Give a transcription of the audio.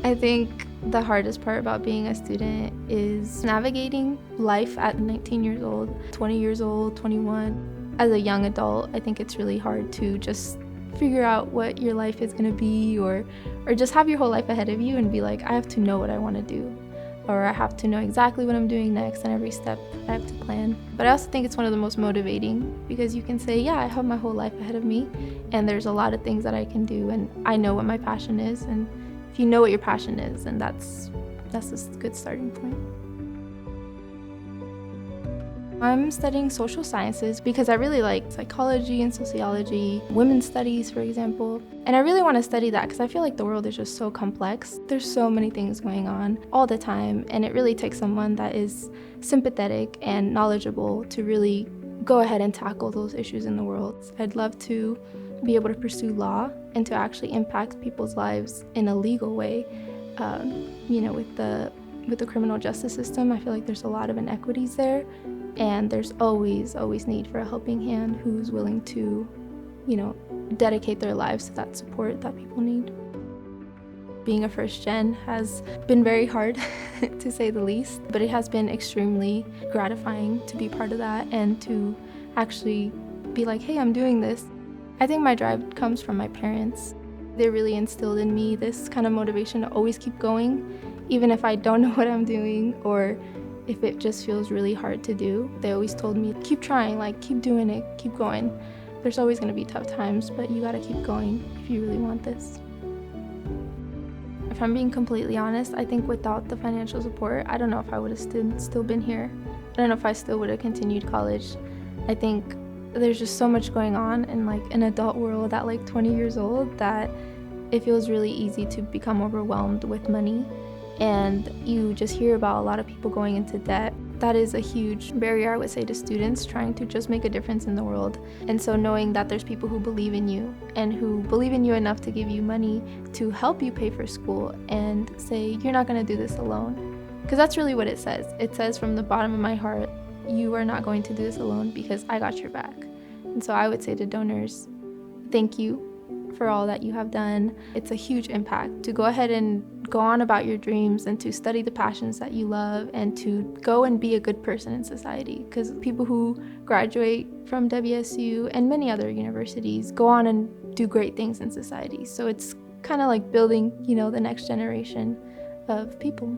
I think the hardest part about being a student is navigating life at 19 years old, 20 years old, 21. As a young adult, I think it's really hard to just figure out what your life is going to be or just have your whole life ahead of you and be like, I have to know what I want to do, or I have to know exactly what I'm doing next and every step I have to plan. But I also think it's one of the most motivating because you can say, yeah, I have my whole life ahead of me and there's a lot of things that I can do and I know what my passion is. And if you know what your passion is, then that's a good starting point. I'm studying social sciences because I really like psychology and sociology, women's studies, for example. And I really want to study that because I feel like the world is just so complex. There's so many things going on all the time, and it really takes someone that is sympathetic and knowledgeable to really go ahead and tackle those issues in the world. I'd love to be able to pursue law and to actually impact people's lives in a legal way. With the criminal justice system, I feel like there's a lot of inequities there. And there's always need for a helping hand who's willing to, dedicate their lives to that support that people need. Being a first gen has been very hard, to say the least, but it has been extremely gratifying to be part of that and to actually be like, hey, I'm doing this. I think my drive comes from my parents. They really instilled in me this kind of motivation to always keep going, even if I don't know what I'm doing or if it just feels really hard to do. They always told me, keep trying, keep doing it, keep going. There's always gonna be tough times, but you gotta keep going if you really want this. If I'm being completely honest, I think without the financial support, I don't know if I would have still been here. I don't know if I still would have continued college. I think there's just so much going on in an adult world at 20 years old that it feels really easy to become overwhelmed with money. And you just hear about a lot of people going into debt. That is a huge barrier, I would say, to students trying to just make a difference in the world. And so knowing that there's people who believe in you and who believe in you enough to give you money to help you pay for school and say, you're not gonna do this alone. Because that's really what it says. It says from the bottom of my heart, you are not going to do this alone because I got your back. And so I would say to donors, thank you for all that you have done. It's a huge impact to go ahead and go on about your dreams and to study the passions that you love and to go and be a good person in society, because people who graduate from WSU and many other universities go on and do great things in society. So it's kind of like building, the next generation of people.